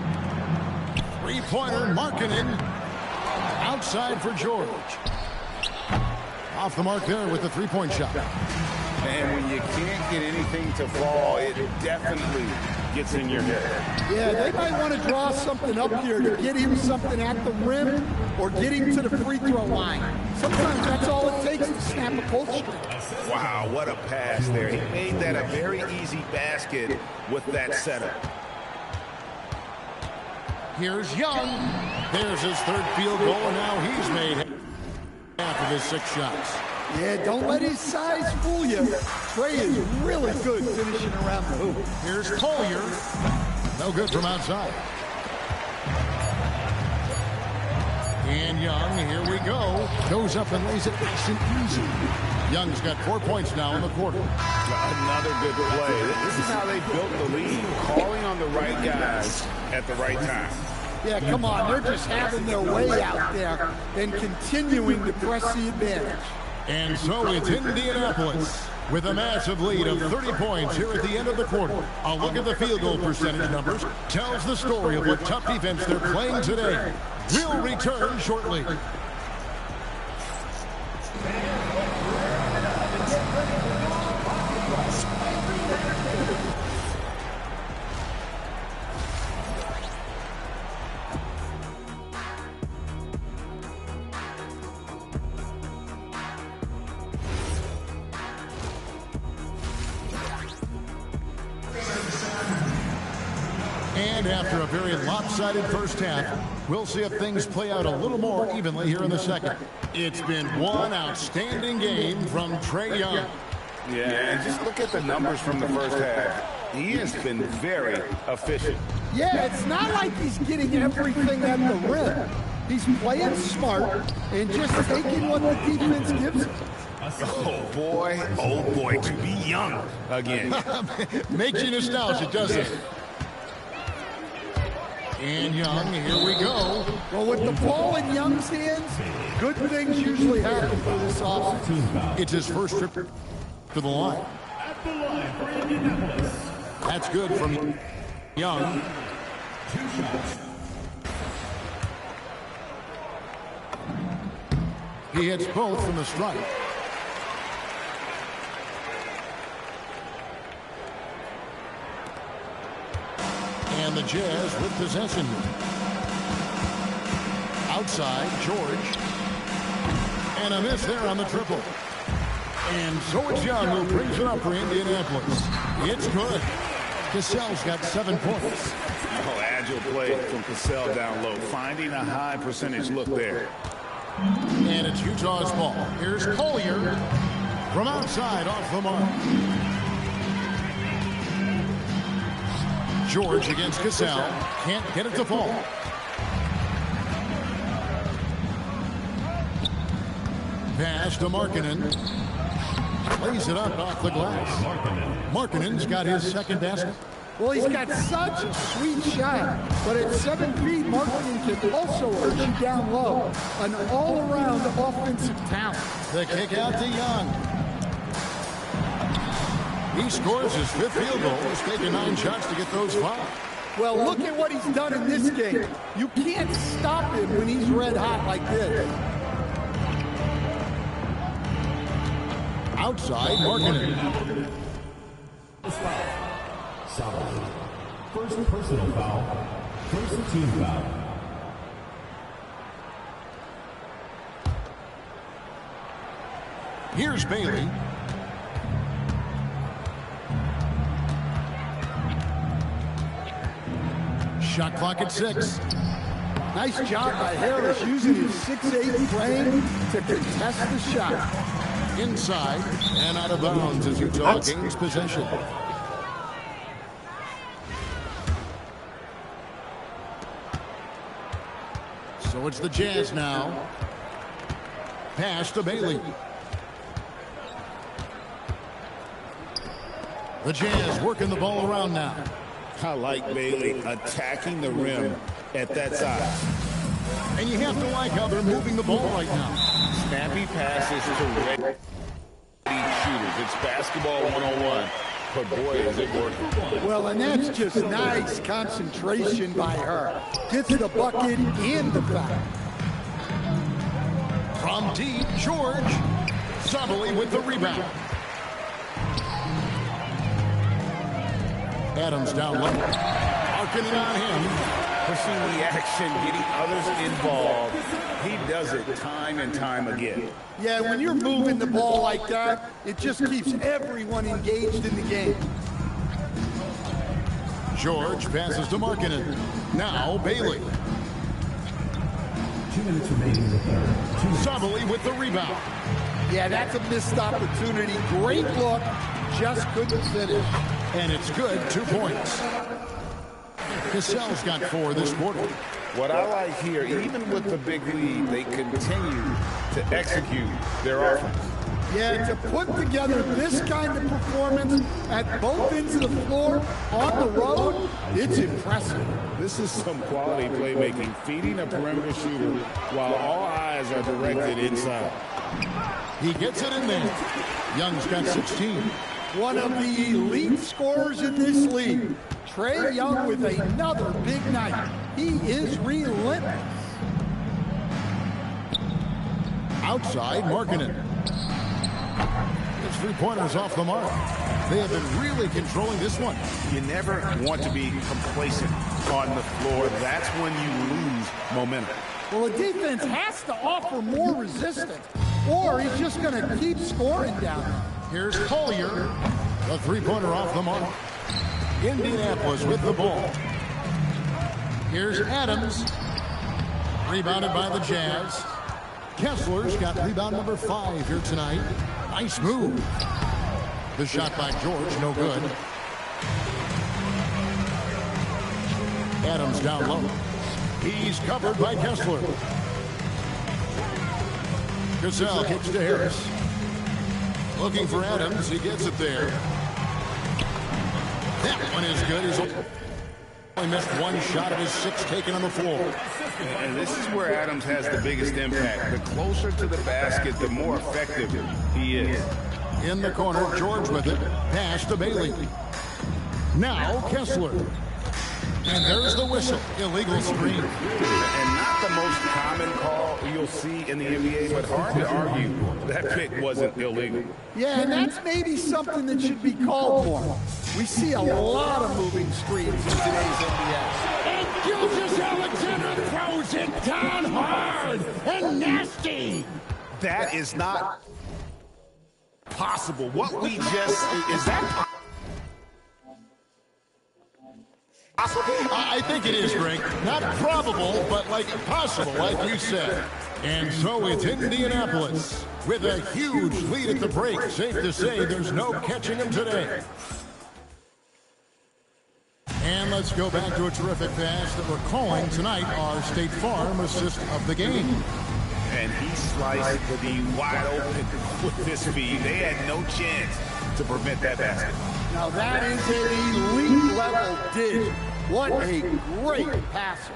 Three-pointer, Markkanen. Outside for George. Off the mark there with the three-point shot. And when you can't get anything to fall, it definitely gets in your head. Yeah, they might want to draw something up here to get him something at the rim or get him to the free throw line. Sometimes that's all it takes to snap a pull string. Wow, what a pass there. He made that a very easy basket with that setup. Here's Young. There's his third field goal, and now he's made half of his 6 shots. Yeah, don't let his size fool you. Trey is really good finishing around the hoop. Here's Collier. No good from outside. And Young, here we go. Goes up and lays it nice and easy. Young's got 4 points now in the quarter. Another good play. This is how they built the lead, calling on the right guys at the right time. Yeah, come on. They're just having their way out there and continuing to press the advantage. And so it's Indianapolis with a massive lead of 30 points here at the end of the quarter. A look at the field goal percentage numbers tells the story of what tough defense they're playing today. We'll return shortly. And after a very lopsided first half, we'll see if things play out a little more evenly here in the second. It's been one outstanding game from Trae Young. Yeah, and just look at the numbers from the first half. He has been very efficient. Yeah, it's not like he's getting everything at the rim. He's playing smart and just taking what the defense gives him. Oh boy, to be young again. Makes you nostalgic, doesn't it? And Young, here we go. Well, with the ball in Young's hands, good things usually happen for this offense. It's his first trip to the line. At the line for Indianapolis. That's good from Young. 2 shots. He hits both from the stripe. And the Jazz with possession. Outside, George. And a miss there on the triple. And so it's Young who brings it up for Indianapolis. It's good. Cassell's got 7 points. Oh, agile play from Cassell down low, finding a high percentage look there. And it's Utah's ball. Here's Collier from outside off the mark. George against Cassell. Can't get it to fall. Pass to Markkanen. Lays it up off the glass. Markkanen's got his second basket. Well, he's got such a sweet shot, but at 7 feet, Markkanen can also urge you down low. An all-around offensive talent. The kick out to Young. He scores his 5th field goal. He's taken 9 shots to get those 5. Well, look at what he's done in this game. You can't stop him when he's red hot like this. Outside, Markkanen. First personal foul. First team foul. Here's Bailey. Shot clock at 6. Nice job by Harris using his 6'8" frame to contest the shot. Inside and out of bounds as Utah gains possession. So it's the Jazz now. Pass to Bailey. The Jazz working the ball around now. I like Bailey attacking the rim at that size. And you have to like how they're moving the ball right now. Snappy passes to ready shooters. It's basketball 101. But boy, is it working. Well, and that's just nice concentration by her. Gets the bucket and the foul. From deep, George. Subtly with the rebound. Adams down low. Markkanen on him. Pushing the action, getting others involved. He does it time and time again. Yeah, when you're moving the ball like that, it just keeps everyone engaged in the game. George passes to Markkanen. Now Bailey. 2 minutes remaining in the third. Subtly with the rebound. Yeah, that's a missed opportunity. Great look, just couldn't finish. And it's good, 2 points. Cassell's got 4 this quarter. What I like here, even with the big lead, they continue to execute their offense. Yeah, to put together this kind of performance at both ends of the floor on the road, it's impressive. This is some quality playmaking, feeding a perimeter shooter while all eyes are directed inside. He gets it in there. Young's got 16. One of the elite scorers in this league. Trae Young with another big night. He is relentless. Outside, Markkanen. His 3-pointers off the mark. They have been really controlling this one. You never want to be complacent on the floor. That's when you lose momentum. Well, the defense has to offer more resistance, or he's just going to keep scoring down there. Here's Collier. A 3-pointer off the mark. Indianapolis with the ball. Here's Adams. Rebounded by the Jazz. Kessler's got rebound number 5 here tonight. Nice move. The shot by George, no good. Adams down low. He's covered by Kessler. Cassell kicks to Harris. Looking for Adams. He gets it there. That one is good. He's only missed 1 shot of his 6 taken on the floor. And this is where Adams has the biggest impact. The closer to the basket, the more effective he is. In the corner, George with it. Pass to Bailey. Now Kessler. And there's the whistle. Illegal screen. And not the most common call you'll see in the NBA, but hard to argue that pick wasn't illegal. Yeah, and that's maybe something that should be called more. We see a lot of moving screens in today's NBA. And Julius Alexander throws it down hard and nasty. That is not possible. What we just, is that possible? I think it is, Greg. Not probable, but like possible, like you said. And so it's Indianapolis with a huge lead at the break. Safe to say there's no catching them today. And let's go back to a terrific pass that we're calling tonight our State Farm assist of the game. And he sliced the wide open with this speed. They had no chance to prevent that basket. Now that is an elite level dig. What a great passer.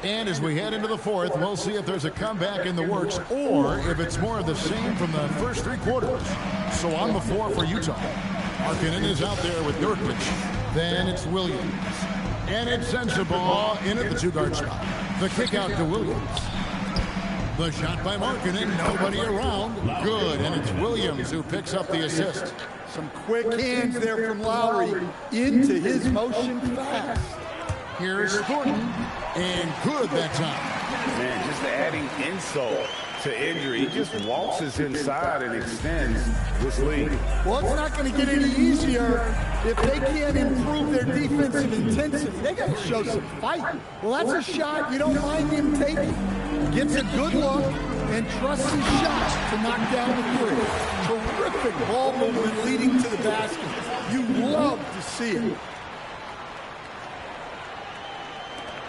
And as we head into the fourth, we'll see if there's a comeback in the works or if it's more of the same from the first three quarters. So on the floor for Utah, Markkanen is out there with Nurkic. Then it's Williams. And it's Sensabaugh in at the two-guard spot. The kick out to Williams. The shot by Markkanen, nobody around. Good, and it's Williams who picks up the assist. Some quick hands there from Lowry into his motion fast. Here's Thornton, and good that time. Man, just adding insult to injury. He just waltzes inside and extends this lead. Well, it's not going to get any easier if they can't improve their defensive intensity. They got to show some fight. Well, that's a shot you don't mind him taking. Gets a good look and trusts his shot to knock down the three. Terrific ball movement leading to the basket. You love to see it.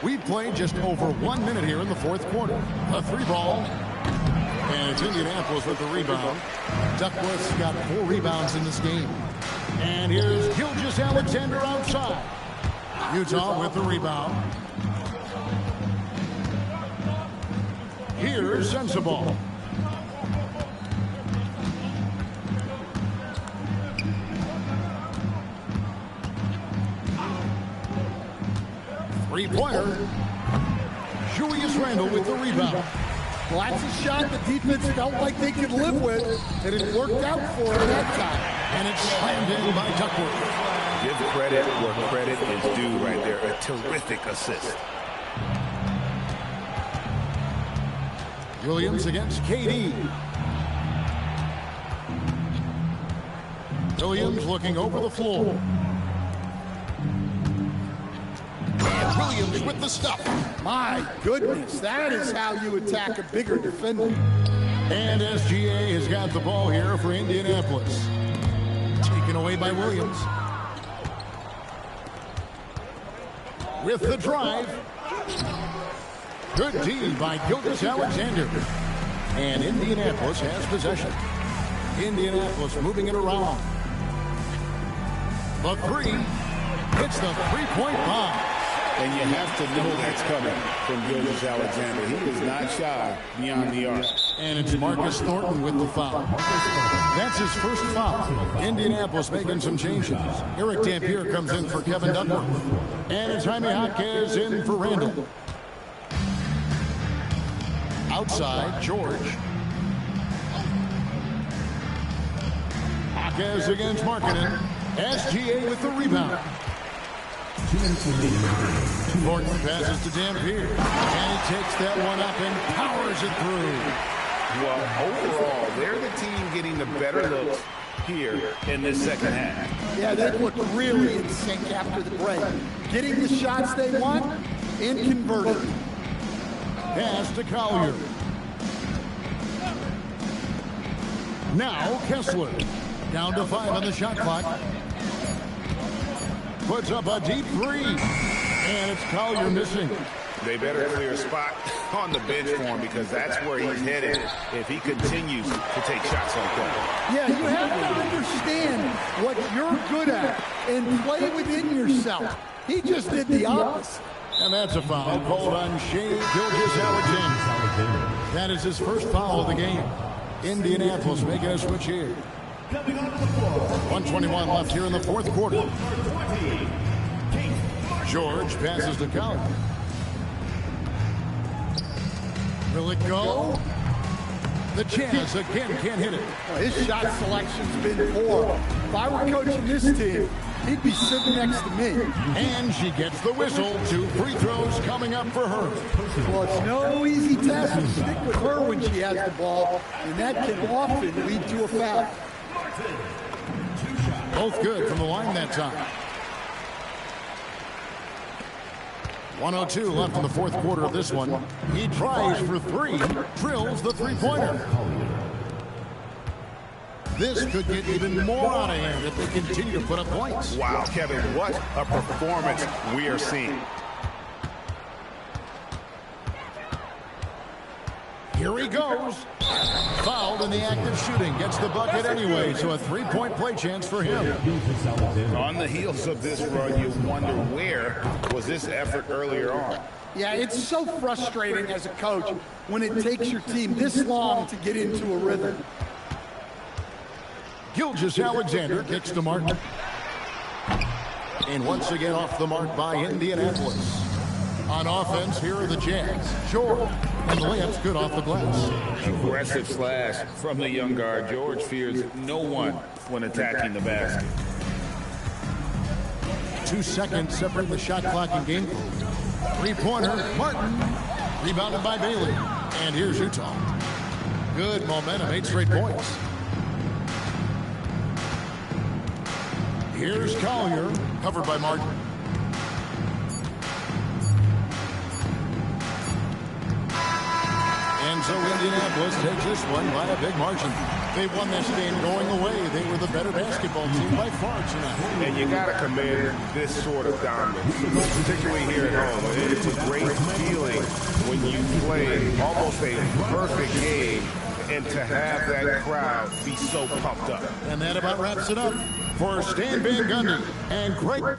We've played just over 1 minute here in the fourth quarter. A three ball. And it's Indianapolis with the rebound. Duckworth's got 4 rebounds in this game. And here's Gilgeous-Alexander outside. Utah with the rebound. Here's Sensabaugh. Three-pointer. Julius Randle with the rebound. Well, that's a shot the defense felt like they could live with, and it worked out for them that time. And it's slammed in by Duckworth. Give credit where credit is due right there. A terrific assist. Williams against KD. Williams looking over the floor. And Williams with the stuff. My goodness, that is how you attack a bigger defender. And SGA has got the ball here for Indianapolis. Taken away by Williams. With the drive. Good D by Gilgeous-Alexander. And Indianapolis has possession. Indianapolis moving it around. The three. It's the three-point bomb. And you have to know that's coming from Gilgeous-Alexander. He is not shy beyond the arc. And it's Marcus Thornton with the foul. That's his first foul. Indianapolis making some changes. Eric Dampier comes in for Kevin Duckworth. And it's Jaime Jaquez in for Randall. Outside, George. Jaquez against Markkanen. SGA with the rebound. Thornton passes to Dampier. And he takes that one up and powers it through. Well, overall, they're the team getting the better looks here in this second half. Yeah, they look really in sync after the break. Getting the shots they want and converting. Pass to Collier. Now Kessler. Down to 5 on the shot clock. Puts up a deep three. And it's Collier missing. They better clear a spot on the bench for him because that's where he's headed if he continues to take shots like that. Yeah, you have to understand what you're good at and play within yourself. He just did the opposite. And that's a foul called on Shai Gilgeous-Alexander. That is his first foul of the game. Indianapolis making a switch here. 1:21 left here in the fourth quarter. George passes to Collier. Will it go? The chance again can't hit it. Well, his shot selection's been poor. If I were coaching this team, he'd be sitting next to me. And she gets the whistle. 2 free throws coming up for her. Well, it's no easy task to stick with her when she has the ball, and that can often lead to a foul. Both good from the line that time. 1:02 left in the fourth quarter of this one. He tries for three, drills the three-pointer. This could get even more out of hand if they continue to put up points. Wow, Kevin, what a performance we are seeing. Here he goes. Fouled in the act of shooting. Gets the bucket anyway, so a three-point play chance for him. On the heels of this run, you wonder where was this effort earlier on. Yeah, it's so frustrating as a coach when it takes your team this long to get into a rhythm. Gilgeous-Alexander kicks to mark. And once again off the mark by Indianapolis. On offense, here are the Jazz. George, and the layup's good off the glass. Aggressive slash from the young guard. George fears no one when attacking the basket. 2 seconds separate the shot clock and game. Three-pointer, Martin. Rebounded by Bailey. And here's Utah. Good momentum, 8 straight points. Here's Collier, covered by Martin. And so Indianapolis takes this one by a big margin. They won this game going away. They were the better basketball team by far tonight. And you got to commend this sort of dominance, particularly here at home. It's a great feeling when you play almost a perfect game and to have that crowd be so pumped up. And that about wraps it up for Stan Van Gundy and Greg.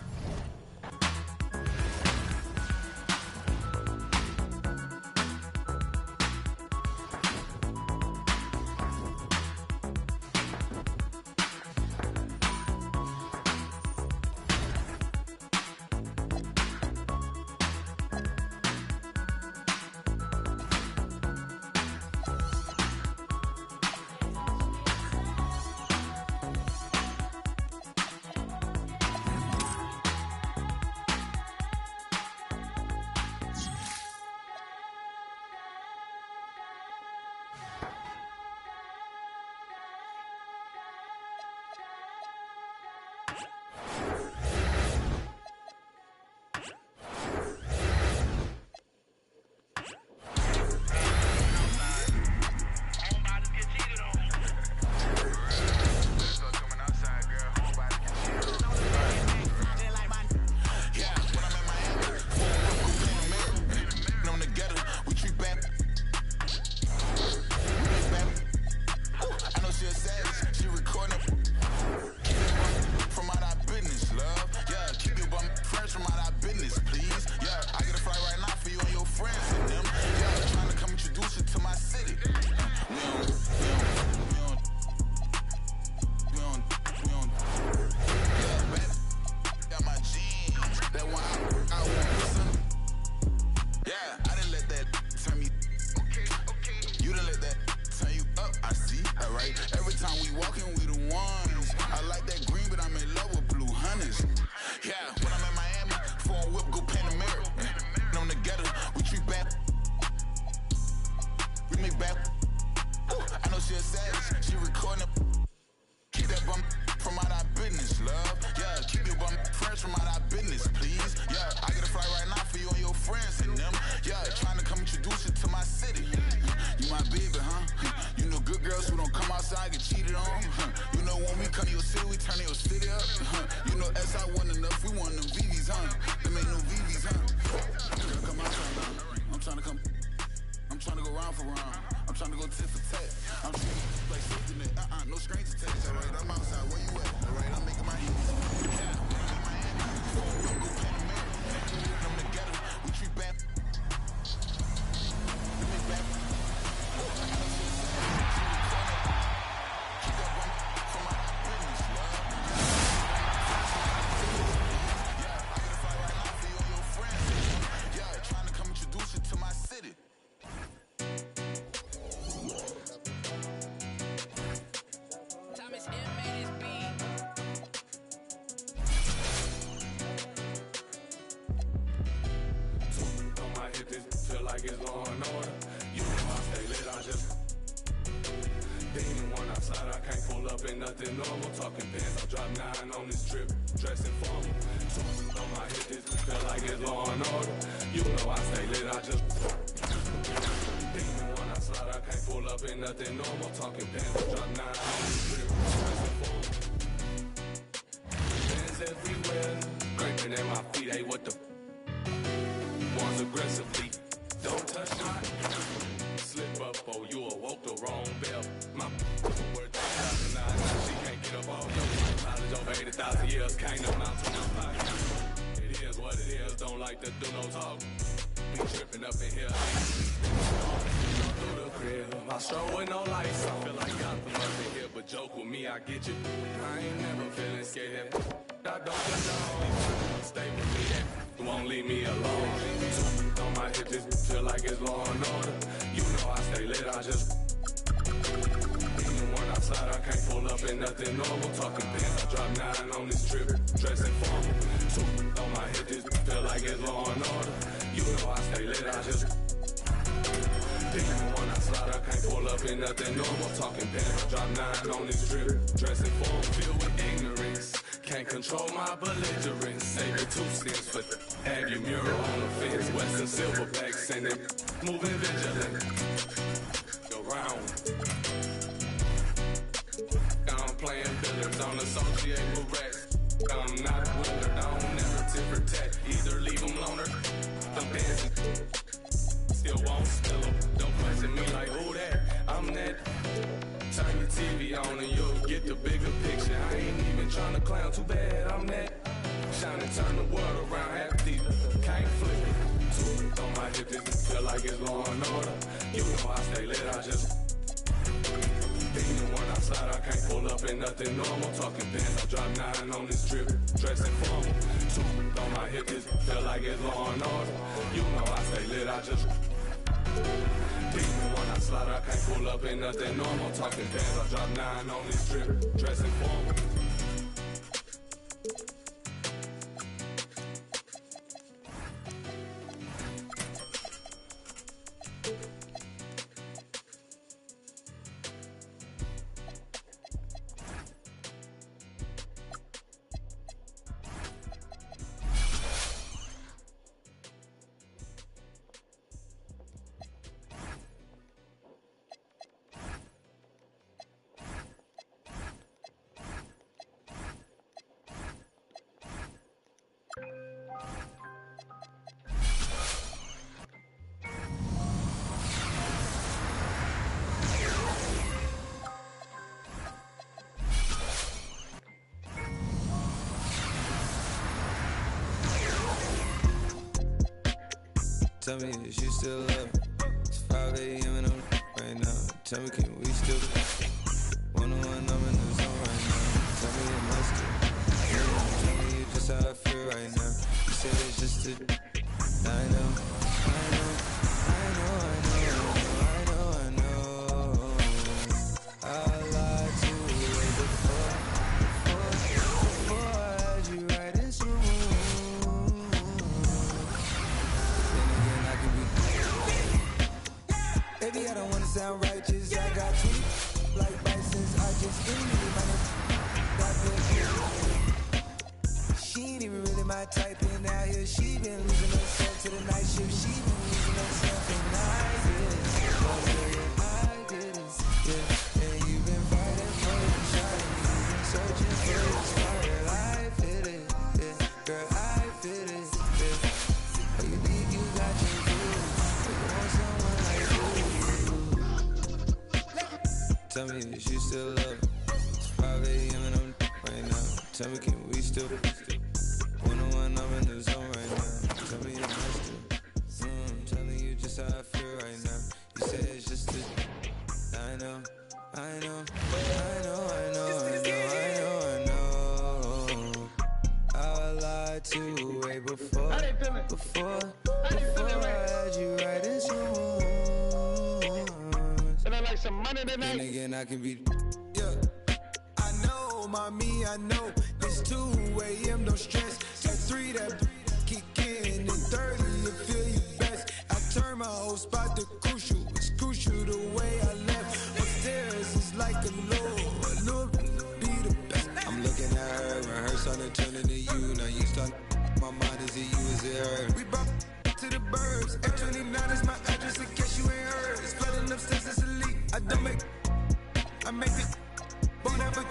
like it's law and order. You know I stay lit, I just. Then when outside, I can't pull up. up, ain't nothing normal. Talking pants, I'll drop 9 on this trip, dressing formal. So on my hip, this feel like it's law and order. You know I stay lit, I just when I slide, I can't pull up, ain't nothing normal. Talking pants, I'll drop 9 on this trip, dressing formal. Fans everywhere, scraping at my feet, hey, what the ones aggressively, don't touch my slip up, oh, you awoke the wrong bell. My worth 10,000, now she can't get up all your knowledge over 80,000 years, can't amount to my pocket. It is what it is, don't like to do no talk. Be tripping up in here. Through the crib, I stroll with no lights. I feel like Gotham up in here, but joke with me, I get you. I ain't never feeling scared. I don't condone. Stay with me, that won't leave me alone. On my hip, this feel like it's law and order. You know I stay lit, I just even when I slide, I can't pull up in nothing normal. Talking pants, I drop 9 on this trip, dressing formal. So on my hip, this feel like it's law and order. You know I stay lit, I just even when I slide, I can't pull up in nothing normal. Talking pants, I drop 9 on this trip, dressing formal. Filled with ignorance, can't control my belligerence. Save your 2 cents for have your mural on the fence. Western silverbacks and it moving vigilant around. I'm playing billiards, don't associate with rats. I'm not willard, I don't never tip or tat. Either leave them loner, I'm dancing. Still won't spill them. Don't question me like who that, I'm that. Turn your TV on and you'll get the bigger picture. I ain't even trying to clown, too bad I'm that. Shine and turn the world around, half deep, can't flip it. On my hip, this feel like it's law and order. You know I stay lit, I just even when I slide, I can't pull up in nothing normal. Talking pants, I drop 9 on this trip, dressing formal. On my hip, this feel like it's law and order. You know I stay lit, I just even when I slide, I can't pull up in nothing normal. Talking pants, I drop 9 on this trip, dressing formal. Tell me, is you still love? It's 5 a.m. and I'm right now. Tell me, can we still one-on-one? I'm in the zone right now. Tell me, it must have. Tell me, you just how I feel right now. You said it's just a. I know. I lied to you before I had you right in some room. Baby, I don't wanna sound righteous. I got 20 like Bisons. I just ain't even she ain't even really my type. And out here, she been losing herself to the night shift. She been losing herself, and I did it. Yeah. And you've been fighting for the shot, and you've been searching for the start. I feel it, yeah. Girl, I feel it, yeah. Oh, you think you got your food? You want someone like you? Tell me, is you still love? It's 5 a.m. and I'm right now. Tell me, can we still one-on-one? I'm in the zone right now. Tell me, you must do. Telling you just how I feel right now. You say it's just a. I know. I lied to you way before I had you right in some rooms. And I like some money tonight. And again, I can be. Yeah. I know, mommy, I know. It's 2 a.m., don't stress. At 3, that kick in. And 30, you feel you best. I turn my whole spot to crucial. It's crucial the way I left. Upstairs is like a low.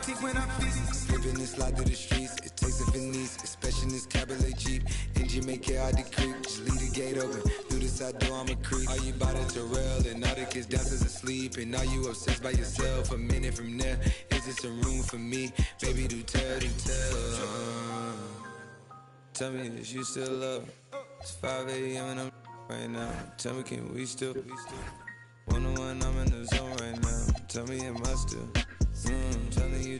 teeth when I feast. Flipping this slide through the streets, it takes a finesse, especially in this Cabriolet Jeep. Engine make it hard to creep, just leave the gate open. Through the side door, I'm a creep. Are you by the Terrell? And all the kids downstairs asleep. And are you obsessed by yourself? A minute from there, is this a room for me? Baby, do tell, do tell. Tell me, is you still love? It's 5 a.m. and I'm right now. Tell me, can we still? 101, I'm in the zone right now. Tell me, am I still? Telling you